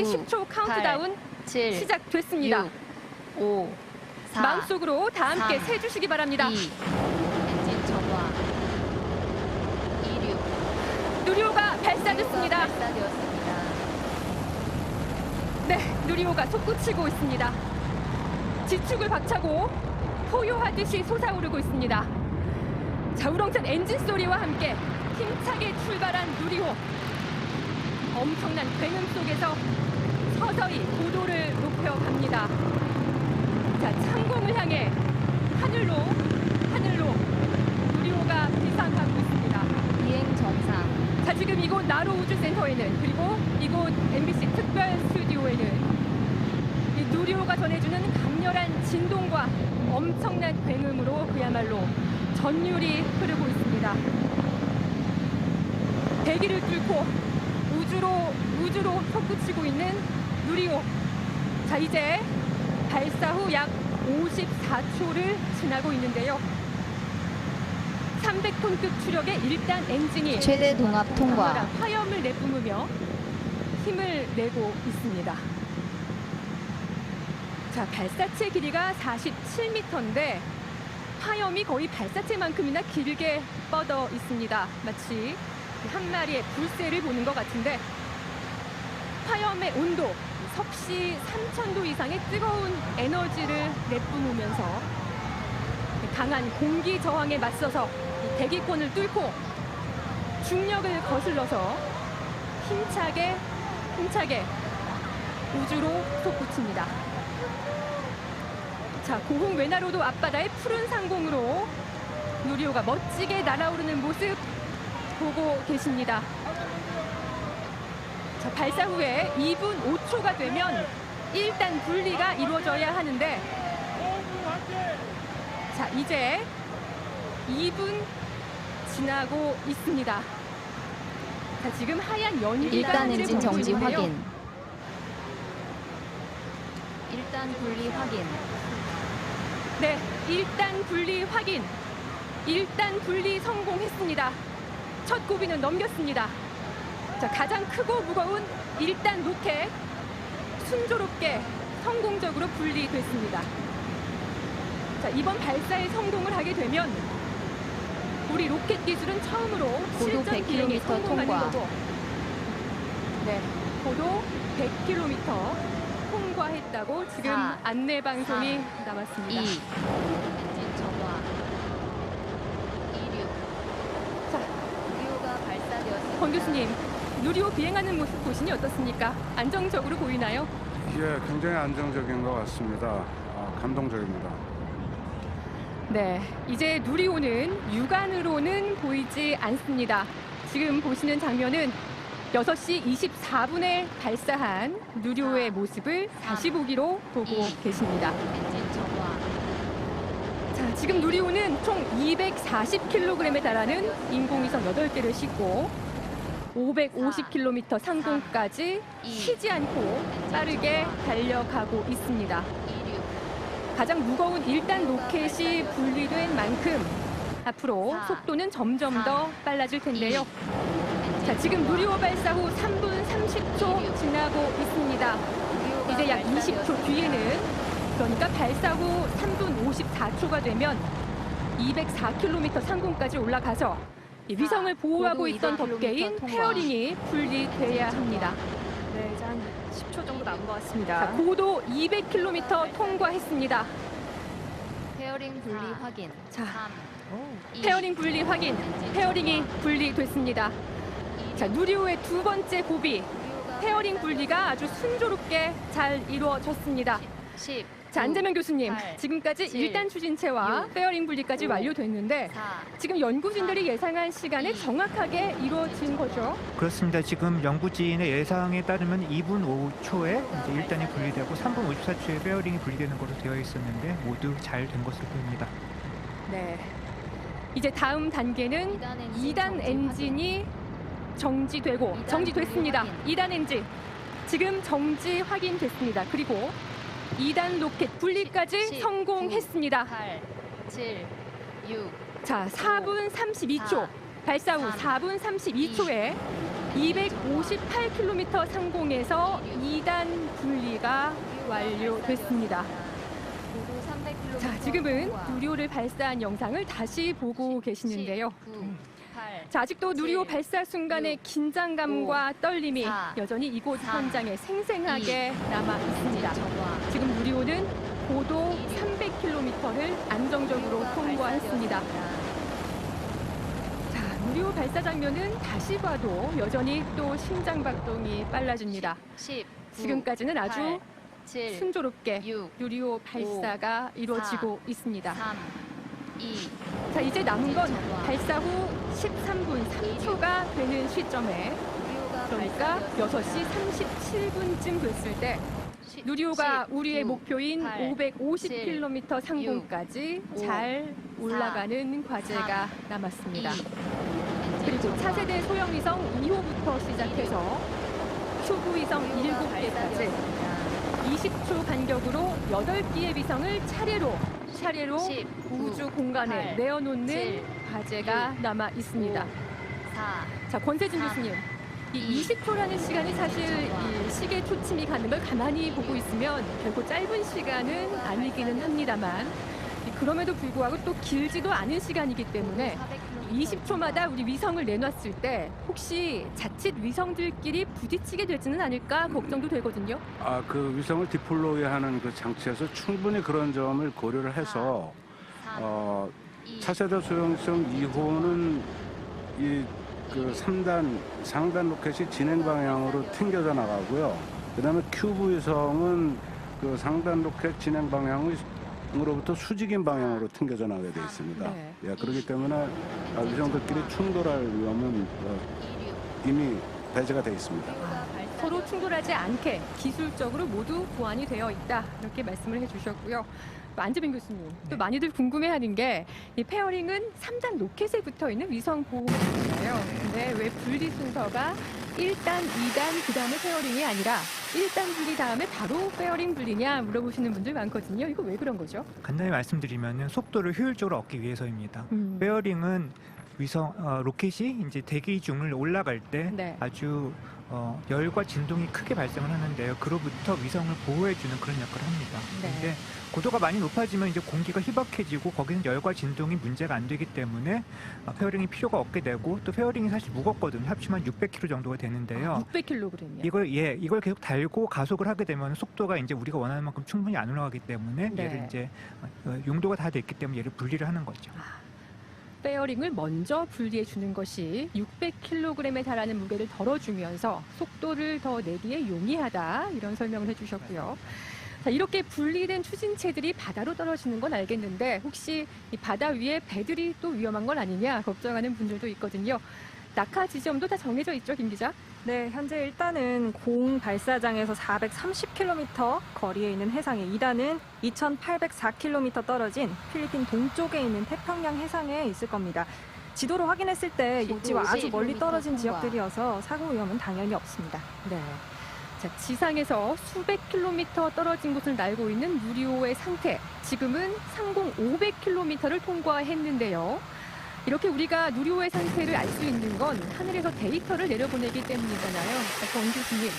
10초 카운트다운 7, 시작됐습니다. 6, 5, 4, 마음속으로 다 함께 3, 세주시기 바랍니다. 2, 엔진 점화, 26, 누리호가 발사됐습니다. 발사되었습니다. 네, 누리호가 솟구치고 있습니다. 지축을 박차고 포효하듯이 솟아오르고 있습니다. 자, 우렁찬 엔진 소리와 함께 힘차게 출발한 누리호. 엄청난 굉음 속에서 서서히 고도를 높여갑니다. 자, 창공을 향해 하늘로 누리호가 비상하고 있습니다. 비행 정상. 자, 지금 이곳 나로 우주센터에는, 그리고 이곳 MBC 특별 스튜디오에는 이 누리호가 전해주는 강렬한 진동과 엄청난 굉음으로 그야말로 전율이 흐르고 있습니다. 대기를 뚫고 우주로 솟구치고 있는 누리호. 자, 이제 발사 후 약 54초를 지나고 있는데요. 300톤급 추력의 1단 엔진이 최대 동압 통과. 강렬한 화염을 내뿜으며 힘을 내고 있습니다. 자, 발사체 길이가 47m인데 화염이 거의 발사체만큼이나 길게 뻗어 있습니다. 마치 한 마리의 불새를 보는 것 같은데, 화염의 온도 섭씨 3000도 이상의 뜨거운 에너지를 내뿜으면서 강한 공기 저항에 맞서서 이 대기권을 뚫고 중력을 거슬러서 힘차게 우주로 솟구칩니다. 자, 고흥 외나로도 앞바다의 푸른 상공으로 누리호가 멋지게 날아오르는 모습 보고 계십니다. 자, 발사 후에 2분 5초가 되면 1단 분리가 이루어져야 하는데, 자, 이제 2분 지나고 있습니다. 자, 지금 하얀 연기가 1단 하늘을 엔진 보고 정지 있는데요. 확인. 1단 분리 확인. 네, 1단 분리 확인. 1단 분리 성공했습니다. 첫 고비는 넘겼습니다. 자, 가장 크고 무거운 1단 로켓 순조롭게 성공적으로 분리됐습니다. 자, 이번 발사에 성공을 하게 되면 우리 로켓 기술은 처음으로 고도 실전 비행에 100km 성공하는 통과. 거고, 네, 고도 100km 통과했다고 지금 4, 안내 방송이 3, 남았습니다. 2, 엔진 점화, 26. 자, 누리호가 발사되었습니다. 권 교수님, 누리호 비행하는 모습 보시니 어떻습니까? 안정적으로 보이나요? 예, 굉장히 안정적인 것 같습니다. 감동적입니다. 네, 이제 누리호는 육안으로는 보이지 않습니다. 지금 보시는 장면은 6시 24분에 발사한 누리호의 모습을 다시 보기로 보고 계십니다. 엔진 점화, 자, 지금 누리호는 총 240kg에 달하는 인공위성 8개를 싣고 550km 상공까지 쉬지 않고 빠르게 달려가고 있습니다. 26. 가장 무거운 1단 로켓이 분리된 만큼 앞으로 속도는 점점 더 빨라질 텐데요. 자, 지금 누리호 발사 후 3분 30초 지나고 있습니다. 이제 약 20초 뒤에는, 그러니까 발사 후 3분 54초가 되면 204km 상공까지 올라가서 이 위성을 보호하고 있던 덮개인 페어링이 분리돼야 합니다. 네, 이제 한 10초 정도 남은 것 자, 같습니다. 고도 200km 통과했습니다. 페어링 분리 확인. 자, 3, 2, 페어링 분리 확인, 페어링이 분리됐습니다. 자, 누리호의 두 번째 고비, 페어링 분리가 아주 순조롭게 잘 이루어졌습니다. 10. 자, 안재명 교수님, 8, 지금까지 7, 1단 추진체와 6, 페어링 분리까지 5, 완료됐는데 4, 지금 연구진들이 예상한 시간에 정확하게 이루어진 거죠. 그렇습니다. 지금 연구진의 예상에 따르면 2분 5초에 이제 1단이 분리되고 3분 54초에 베어링이 분리되는 것으로 되어 있었는데 모두 잘 된 것으로 보입니다. 네. 이제 다음 단계는 2단 엔진이 정지되고 정지됐습니다. 2단 엔진 지금 정지 확인됐습니다. 그리고 2단 로켓 분리까지 10, 성공했습니다. 8, 7, 6. 자, 4분 32초. 발사 후 4분 32초에 258km 상공에서 2단 분리가 완료됐습니다. 고도 300km. 자, 지금은 누리호를 발사한 영상을 다시 보고 계시는데요. 9, 8, 자, 아직도 누리호 7, 발사 순간의 6, 긴장감과 떨림이 4, 여전히 이곳 3, 현장에 생생하게 남아 있습니다. 전원. 지금 누리호는 고도 300km를 안정적으로 통과했습니다. 자, 누리호 발사 장면은 다시 봐도 여전히 또 심장 박동이 빨라집니다. 10, 지금까지는 아주 7, 순조롭게 6, 누리호 발사가 이루어지고 있습니다. 3, 2, 자, 이제 남은 건 발사 후 13분 3초가 되는 시점에, 그러니까 6시 37분쯤 됐을 때 누리호가 우리의 목표인 550km 상공까지 잘 올라가는 과제가 남았습니다. 그리고 차세대 소형위성 2호부터 시작해서 초부위성 7개까지 20초 간격으로 8개의 위성을 차례로 10, 우주 공간에 8, 내어놓는 7, 과제가 6, 남아 있습니다. 4, 자, 권세준 3, 교수님, 이 20초라는 시간이 사실 이 시계 초침이 가는 걸 가만히 보고 있으면 결코 짧은 시간은 아니기는 합니다만, 그럼에도 불구하고 또 길지도 않은 시간이기 때문에 20초마다 우리 위성을 내놨을 때 혹시 자칫 위성들끼리 부딪히게 되지는 않을까 걱정도 되거든요. 그 위성을 디플로이하는 그 장치에서 충분히 그런 점을 고려를 해서 차세대 소형위성 2호는 그 3단 상단 로켓이 진행 방향으로 튕겨져 나가고요. 그다음에 큐브 위성은 그 상단 로켓 진행 방향으로부터 수직인 방향으로 튕겨져 나가게 돼 있습니다. 네. 예, 그렇기 때문에 위성들끼리 충돌할 위험은 이미 배제가 돼 있습니다. 서로 충돌하지 않게 기술적으로 모두 보완이 되어 있다, 이렇게 말씀을 해주셨고요. 또 안재빈 교수님, 또 네. 많이들 궁금해하는 게 이 페어링은 3단 로켓에 붙어있는 위성 보호막이잖아요. 근데 왜 분리 순서가 1단, 2단, 그 다음에 페어링이 아니라 1단 분리 다음에 바로 페어링 분리냐 물어보시는 분들 많거든요. 이거 왜 그런 거죠? 간단히 말씀드리면 속도를 효율적으로 얻기 위해서입니다. 베어링은 위성 로켓이 이제 대기 중을 올라갈 때 네. 아주 열과 진동이 크게 발생을 하는데요. 그로부터 위성을 보호해주는 그런 역할을 합니다. 네. 근데 고도가 많이 높아지면 이제 공기가 희박해지고 거기는 열과 진동이 문제가 안 되기 때문에 페어링이 필요가 없게 되고, 또 페어링이 사실 무겁거든요. 합치면 600kg 정도가 되는데요. 600kg이요. 이걸 계속 달고 가속을 하게 되면 속도가 이제 우리가 원하는 만큼 충분히 안 올라가기 때문에 네. 얘를 이제 용도가 다 됐기 때문에 얘를 분리를 하는 거죠. 페어링을 먼저 분리해 주는 것이 600kg에 달하는 무게를 덜어주면서 속도를 더 내기에 용이하다, 이런 설명을 해주셨고요. 자, 이렇게 분리된 추진체들이 바다로 떨어지는 건 알겠는데 혹시 이 바다 위에 배들이 또 위험한 건 아니냐 걱정하는 분들도 있거든요. 낙하 지점도 다 정해져 있죠, 김 기자? 네, 현재 일단은 공 발사장에서 430km 거리에 있는 해상에, 2단은 2804km 떨어진 필리핀 동쪽에 있는 태평양 해상에 있을 겁니다. 지도로 확인했을 때 육지와 아주 멀리 떨어진 지역들이어서 사고 위험은 당연히 없습니다. 네. 자, 지상에서 수백 킬로미터 떨어진 곳을 날고 있는 누리호의 상태. 지금은 상공 500km를 통과했는데요. 이렇게 우리가 누리호의 상태를 알 수 있는 건 하늘에서 데이터를 내려보내기 때문이잖아요. 권 교수님,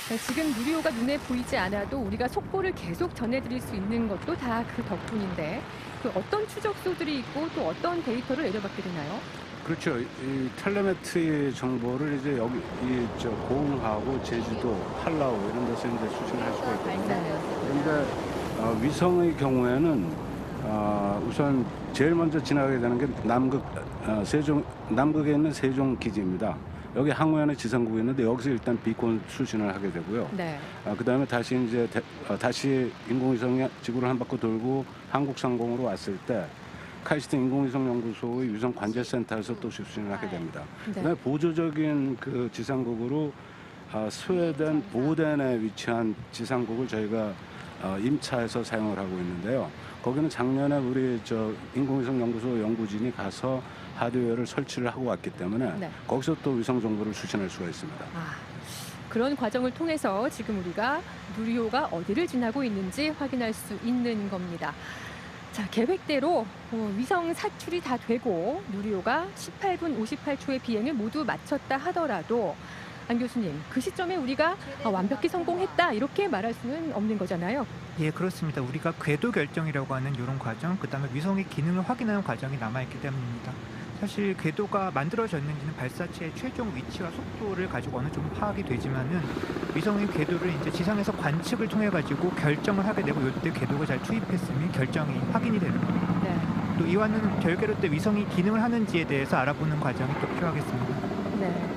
네. 지금 누리호가 눈에 보이지 않아도 우리가 속보를 계속 전해드릴 수 있는 것도 다 그 덕분인데, 그 어떤 추적소들이 있고 또 어떤 데이터를 내려받게 되나요? 그렇죠. 이 텔레메트리 정보를 이제 여기 고흥하고 제주도, 팔라우 이런 데서 이제 수신을 할 수가 있거든요. 그런데 위성의 경우에는 우선 제일 먼저 지나가게 되는 게 남극에 있는 세종 기지입니다. 여기 항우연의 지상국이 있는데 여기서 일단 비콘 수신을 하게 되고요. 네. 그다음에 다시 이제 다시 인공위성이 지구를 한 바퀴 돌고 한국 상공으로 왔을 때 카이스트 인공위성 연구소의 위성 관제센터에서 또 수신을 하게 됩니다. 네. 그다음에 보조적인 그 지상국으로 스웨덴 보덴에 위치한 지상국을 저희가 임차해서 사용을 하고 있는데요. 거기는 작년에 우리 인공위성 연구소 연구진이 가서 하드웨어를 설치를 하고 왔기 때문에 네. 거기서 또 위성 정보를 수신할 수가 있습니다. 그런 과정을 통해서 지금 우리가 누리호가 어디를 지나고 있는지 확인할 수 있는 겁니다. 자, 계획대로 위성 사출이 다 되고 누리호가 18분 58초의 비행을 모두 마쳤다 하더라도 안 교수님, 그 시점에 우리가 완벽히 성공했다 이렇게 말할 수는 없는 거잖아요. 예, 그렇습니다. 우리가 궤도 결정이라고 하는 이런 과정, 그다음에 위성의 기능을 확인하는 과정이 남아있기 때문입니다. 사실 궤도가 만들어졌는지는 발사체의 최종 위치와 속도를 가지고 어느 정도 파악이 되지만은 위성의 궤도를 이제 지상에서 관측을 통해 가지고 결정을 하게 되고 이때 궤도가 잘 투입했으면 결정이 확인이 되는 겁니다. 네. 또 이와는 별개로 또 위성이 기능을 하는지에 대해서 알아보는 과정이 또 필요하겠습니다. 네.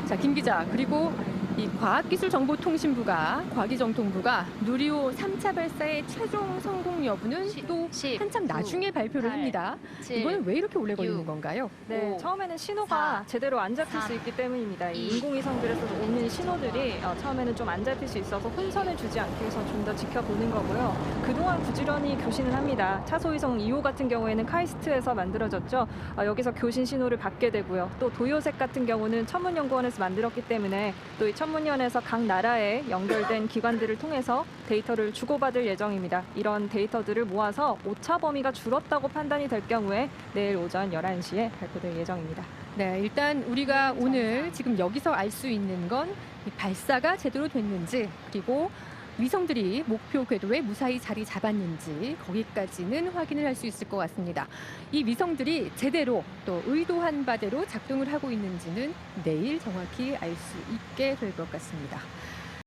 자, 김 기자, 그리고 이 과학기술정보통신부가 과기정통부가 누리호 3차 발사의 최종 성공 여부는 또 10, 한참 나중에 발표를 8, 합니다. 7, 이번엔 왜 이렇게 오래 걸리는 6, 건가요? 네, 오, 처음에는 신호가 4, 제대로 안 잡힐 수 3, 있기 때문입니다. 이 2, 인공위성들에서 오는 신호들이 처음에는 좀 안 잡힐 수 있어서 혼선을 주지 않기 위해서 좀 더 지켜보는 거고요. 그동안 부지런히 교신을 합니다. 차소위성 2호 같은 경우에는 카이스트에서 만들어졌죠. 여기서 교신 신호를 받게 되고요. 또 도요색 같은 경우는 천문연구원에서 만들었기 때문에 또 이 천문연에서 각 나라에 연결된 기관들을 통해서 데이터를 주고받을 예정입니다. 이런 데이터들을 모아서 오차 범위가 줄었다고 판단이 될 경우에 내일 오전 11시에 발표될 예정입니다. 네, 일단 우리가 오늘 지금 여기서 알 수 있는 건 이 발사가 제대로 됐는지, 그리고 위성들이 목표 궤도에 무사히 자리 잡았는지 거기까지는 확인을 할 수 있을 것 같습니다. 이 위성들이 제대로 또 의도한 바대로 작동을 하고 있는지는 내일 정확히 알 수 있게 될 것 같습니다.